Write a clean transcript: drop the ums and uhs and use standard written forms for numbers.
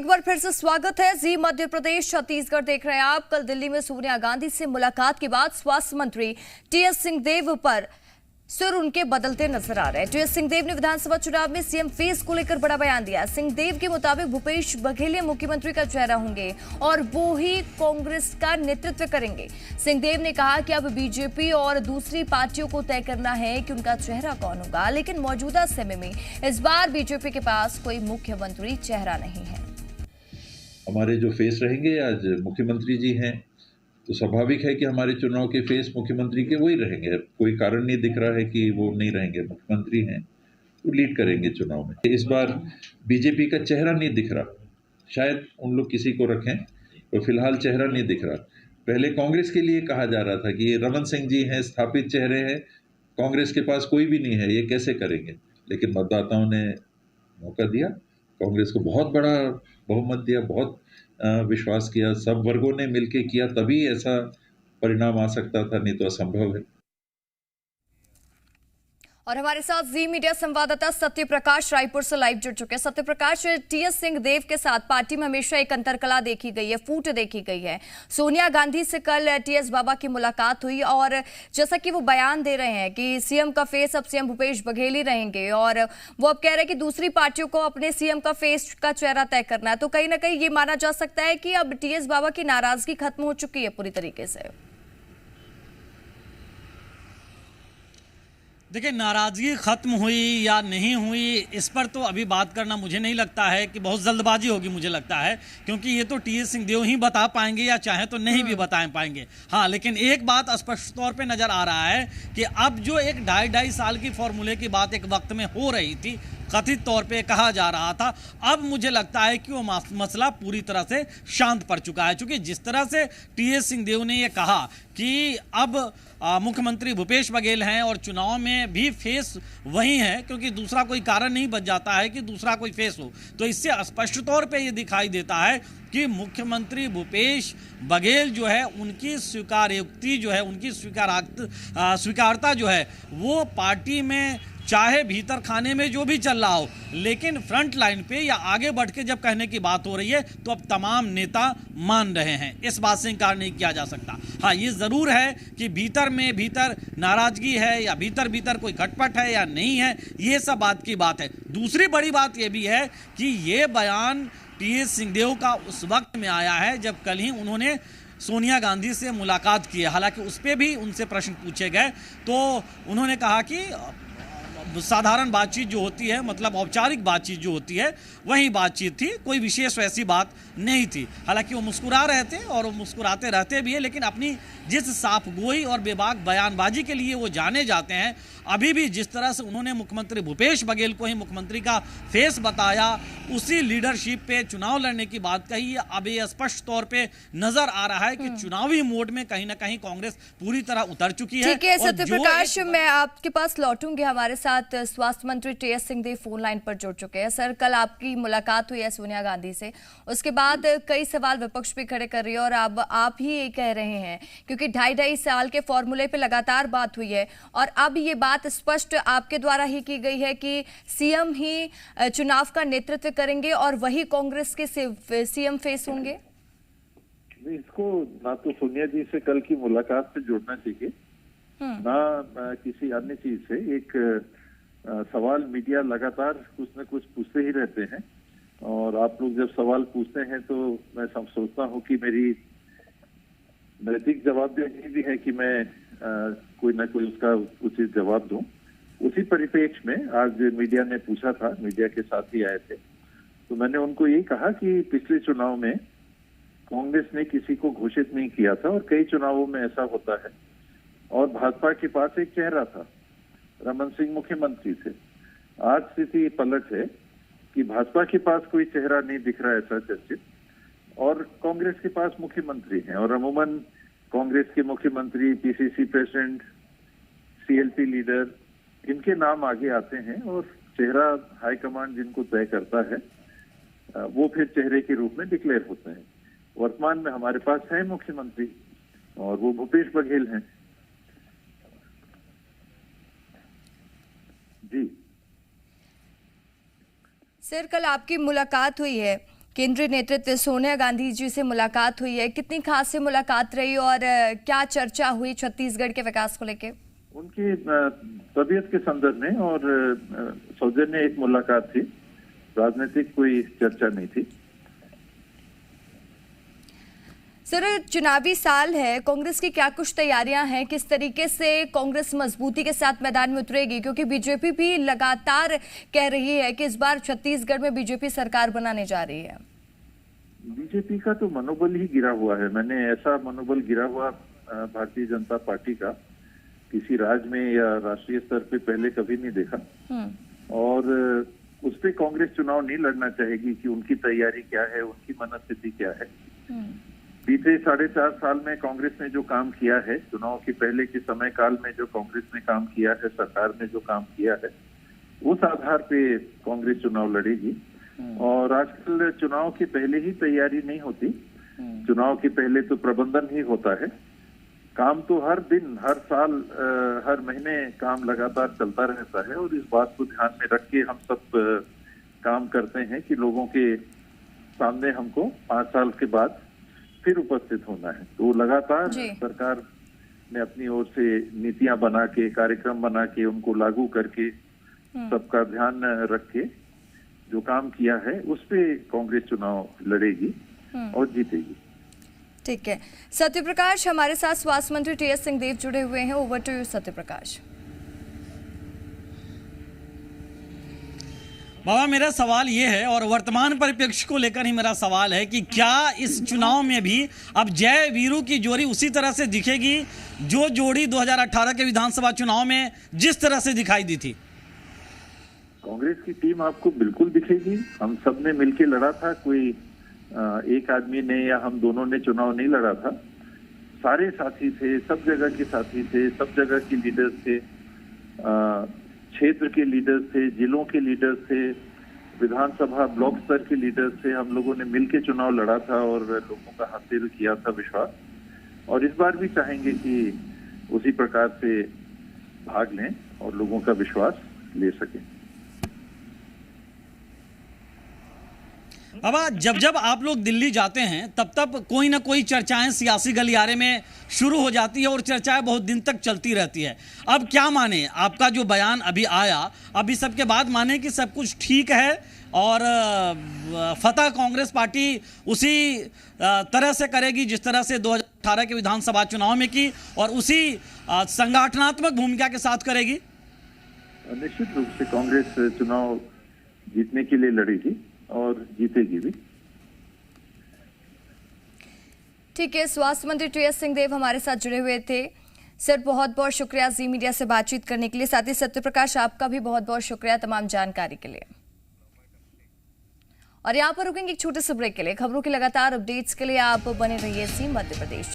एक बार फिर से स्वागत है। जी मध्य प्रदेश छत्तीसगढ़ देख रहे हैं आप। कल दिल्ली में सोनिया गांधी से मुलाकात के बाद स्वास्थ्य मंत्री टीएस सिंहदेव पर सुर उनके बदलते नजर आ रहे हैं। टीएस सिंहदेव ने विधानसभा चुनाव में सीएम फेस को लेकर बड़ा बयान दिया। सिंहदेव के मुताबिक भूपेश बघेल मुख्यमंत्री का चेहरा होंगे और वो ही कांग्रेस का नेतृत्व करेंगे। सिंहदेव ने कहा कि अब बीजेपी और दूसरी पार्टियों को तय करना है कि उनका चेहरा कौन होगा, लेकिन मौजूदा समय में इस बार बीजेपी के पास कोई मुख्यमंत्री चेहरा नहीं है। हमारे जो फेस रहेंगे आज मुख्यमंत्री जी हैं, तो स्वाभाविक है कि हमारे चुनाव के फेस मुख्यमंत्री के वही रहेंगे। कोई कारण नहीं दिख रहा है कि वो नहीं रहेंगे। मुख्यमंत्री हैं तो लीड करेंगे चुनाव में। इस बार बीजेपी का चेहरा नहीं दिख रहा, शायद उन लोग किसी को रखें, तो फिलहाल चेहरा नहीं दिख रहा। पहले कांग्रेस के लिए कहा जा रहा था कि ये रमन सिंह जी हैं, स्थापित चेहरे हैं, कांग्रेस के पास कोई भी नहीं है, ये कैसे करेंगे। लेकिन मतदाताओं ने मौका दिया, कांग्रेस को बहुत बड़ा बहुमत दिया, बहुत विश्वास किया, सब वर्गों ने मिलकर किया, तभी ऐसा परिणाम आ सकता था, नहीं तो असंभव है। और हमारे साथ जी मीडिया संवाददाता सत्य प्रकाश रायपुर से लाइव जुड़ चुके हैं। सत्य प्रकाश, टीएस सिंहदेव के साथ पार्टी में हमेशा एक अंतरकला देखी गई है, फूट देखी गई है। सोनिया गांधी से कल टीएस बाबा की मुलाकात हुई और जैसा कि वो बयान दे रहे हैं कि सीएम का फेस अब सीएम भूपेश बघेल ही रहेंगे और वो अब कह रहे हैं कि दूसरी पार्टियों को अपने सीएम का फेस का चेहरा तय करना है, तो कहीं ना कहीं ये माना जा सकता है कि अब टीएस बाबा की नाराजगी खत्म हो चुकी है पूरी तरीके से। देखिए, नाराज़गी ख़त्म हुई या नहीं हुई इस पर तो अभी बात करना मुझे नहीं लगता है कि बहुत जल्दबाजी होगी, मुझे लगता है, क्योंकि ये तो टीएस सिंहदेव ही बता पाएंगे या चाहे तो नहीं भी बता पाएंगे। हाँ, लेकिन एक बात स्पष्ट तौर पे नज़र आ रहा है कि अब जो एक ढाई साल की फॉर्मूले की बात एक वक्त में हो रही थी, कथित तौर पे कहा जा रहा था, अब मुझे लगता है कि वो मसला पूरी तरह से शांत पड़ चुका है। क्योंकि जिस तरह से टीएस सिंहदेव ने ये कहा कि अब मुख्यमंत्री भूपेश बघेल हैं और चुनाव में भी फेस वही है, क्योंकि दूसरा कोई कारण नहीं बच जाता है कि दूसरा कोई फेस हो, तो इससे स्पष्ट तौर पे ये दिखाई देता है कि मुख्यमंत्री भूपेश बघेल जो है उनकी स्वीकार्योक्ति जो है, उनकी स्वीकारता जो है वो पार्टी में चाहे भीतर खाने में जो भी चल रहा हो, लेकिन फ्रंट लाइन पे या आगे बढ़ के जब कहने की बात हो रही है तो अब तमाम नेता मान रहे हैं। इस बात से इनकार नहीं किया जा सकता। हाँ, ये ज़रूर है कि भीतर नाराज़गी है या भीतर कोई खटपट है या नहीं है, ये सब बात की बात है। दूसरी बड़ी बात ये भी है कि ये बयान टीएस सिंहदेव का उस वक्त में आया है जब कल ही उन्होंने सोनिया गांधी से मुलाकात की है। हालांकि उस पर भी उनसे प्रश्न पूछे गए तो उन्होंने कहा कि साधारण बातचीत जो होती है, मतलब औपचारिक बातचीत जो होती है वही बातचीत थी, कोई विशेष वैसी बात नहीं थी। हालांकि वो मुस्कुरा रहे थे और वो मुस्कुराते रहते भी है, लेकिन अपनी जिस साफगोई और बेबाक बयानबाजी के लिए वो जाने जाते हैं, अभी भी जिस तरह से उन्होंने मुख्यमंत्री भूपेश बघेल को ही मुख्यमंत्री का फेस बताया, उसी लीडरशिप पे चुनाव लड़ने की बात कही है। अब ये स्पष्ट तौर पे नजर आ रहा है कि चुनावी मोड में कहीं ना कहीं कांग्रेस पूरी तरह उतर चुकी है। ठीक है सत्य प्रकाश, मैं आपके पास लौटूंगी। हमारे साथ स्वास्थ्य मंत्री टीएस सिंहदेव फोन लाइन पर जुड़ चुके हैं। सर, कल आपकी मुलाकात हुई है सोनिया गांधी से, उसके बाद कई सवाल विपक्ष भी खड़े कर रही है और अब आप ही ये कह रहे हैं, क्योंकि ढाई साल के फॉर्मूले पे लगातार बात हुई है और अब ये बात स्पष्ट आपके द्वारा ही की गई है कि सीएम ही चुनाव का नेतृत्व करेंगे और वही कांग्रेस के सीएम फेस होंगे। इसको ना तो सोनिया जी से कल की मुलाकात से जोड़ना चाहिए, ना किसी अन्य चीज से। एक सवाल मीडिया लगातार कुछ न कुछ पूछते ही रहते हैं और आप लोग जब सवाल पूछते हैं तो मैं सोचता हूँ कि मेरी नैतिक जवाबदेही भी है कि मैं कोई ना कोई उसका उचित जवाब दूं। उसी परिप्रेक्ष्य में आज मीडिया ने पूछा था, मीडिया के साथ ही आए थे, तो मैंने उनको यही कहा कि पिछले चुनाव में कांग्रेस ने किसी को घोषित नहीं किया था और कई चुनावों में ऐसा होता है, और भाजपा के पास एक चेहरा था, रमन सिंह मुख्यमंत्री थे। आज स्थिति पलट है कि भाजपा के पास कोई चेहरा नहीं दिख रहा ऐसा चर्चित, और कांग्रेस के पास मुख्यमंत्री हैं, और अमूमन कांग्रेस के मुख्यमंत्री, पीसीसी प्रेसिडेंट, सीएलपी लीडर, इनके नाम आगे आते हैं और चेहरा हाईकमांड जिनको तय करता है वो फिर चेहरे के रूप में डिक्लेयर होते हैं। वर्तमान में हमारे पास है मुख्यमंत्री और वो भूपेश बघेल हैं। जी सर, कल आपकी मुलाकात हुई है केंद्रीय नेतृत्व सोनिया गांधी जी से मुलाकात हुई है, कितनी खास मुलाकात रही और क्या चर्चा हुई छत्तीसगढ़ के विकास को लेकर? उनकी तबीयत के संदर्भ में और सौजन्य एक मुलाकात थी, राजनीतिक कोई चर्चा नहीं थी। सर, चुनावी साल है, कांग्रेस की क्या कुछ तैयारियां हैं? किस तरीके से कांग्रेस मजबूती के साथ मैदान में उतरेगी? क्योंकि बीजेपी भी लगातार कह रही है कि इस बार छत्तीसगढ़ में बीजेपी सरकार बनाने जा रही है। बीजेपी का तो मनोबल ही गिरा हुआ है। मैंने ऐसा मनोबल गिरा हुआ भारतीय जनता पार्टी का किसी राज्य में या राष्ट्रीय स्तर पे पहले कभी नहीं देखा। और उस पे कांग्रेस चुनाव नहीं लड़ना चाहेगी कि उनकी तैयारी क्या है, उनकी मनस्थिति क्या है। बीते 4.5 साल में कांग्रेस ने जो काम किया है, चुनाव के पहले के समय काल में जो कांग्रेस ने काम किया है, सरकार ने जो काम किया है, उस आधार पे कांग्रेस चुनाव लड़ेगी। और आजकल चुनाव के पहले ही तैयारी नहीं होती, चुनाव के पहले तो प्रबंधन ही होता है। काम तो हर दिन, हर साल, हर महीने काम लगातार चलता रहता है। और इस बात को ध्यान में रख के हम सब काम करते हैं कि लोगों के सामने हमको 5 साल के बाद फिर उपस्थित होना है। तो लगातार सरकार ने अपनी ओर से नीतियां बना के, कार्यक्रम बना के, उनको लागू करके, सबका ध्यान रख के जो काम किया है, उस पे कांग्रेस चुनाव लड़ेगी और जीतेगी। ठीक है। सत्यप्रकाश, हमारे साथ स्वास्थ्य मंत्री टीएस सिंहदेव जुड़े हुए हैं। Over to you Satyaprakash. बाबा, मेरा सवाल ये है और वर्तमान परिप्रेक्ष्य को लेकर ही मेरा सवाल है कि क्या इस चुनाव में भी अब जय वीरू की जोड़ी उसी तरह से दिखेगी जो जोड़ी 2018 के विधानसभा चुनाव में जिस तरह से दिखाई दी थी? कांग्रेस की टीम आपको बिल्कुल दिखेगी। हम सब ने मिलकर लड़ा था, कोई एक आदमी ने या हम दोनों ने चुनाव नहीं लड़ा था। सारे साथी थे, सब जगह के साथी थे, सब जगह के लीडर्स थे, क्षेत्र के लीडर्स थे, जिलों के लीडर्स थे, विधानसभा ब्लॉक स्तर के लीडर्स थे। हम लोगों ने मिलकर चुनाव लड़ा था और लोगों का हासिल किया था विश्वास। और इस बार भी चाहेंगे कि उसी प्रकार से भाग लें और लोगों का विश्वास ले सकें। बाबा, जब जब आप लोग दिल्ली जाते हैं तब तब कोई ना कोई चर्चाएं सियासी गलियारे में शुरू हो जाती है और चर्चाएं बहुत दिन तक चलती रहती है। अब क्या माने, आपका जो बयान अभी आया, अभी सबके बाद माने कि सब कुछ ठीक है और फतह कांग्रेस पार्टी उसी तरह से करेगी जिस तरह से 2018 के विधानसभा चुनाव में की और उसी संगठनात्मक भूमिका के साथ करेगी? निश्चित रूप से कांग्रेस चुनाव जीतने के लिए लड़ेगी और जीतेगी भी। ठीक है। स्वास्थ्य मंत्री टीएस सिंहदेव हमारे साथ जुड़े हुए थे। सर, बहुत बहुत शुक्रिया जी मीडिया से बातचीत करने के लिए। साथ ही सत्यप्रकाश, आपका भी बहुत बहुत शुक्रिया तमाम जानकारी के लिए। और यहाँ पर रुकेंगे एक छोटे से ब्रेक के लिए। खबरों की लगातार अपडेट्स के लिए आप बने रहिए सी मध्य प्रदेश।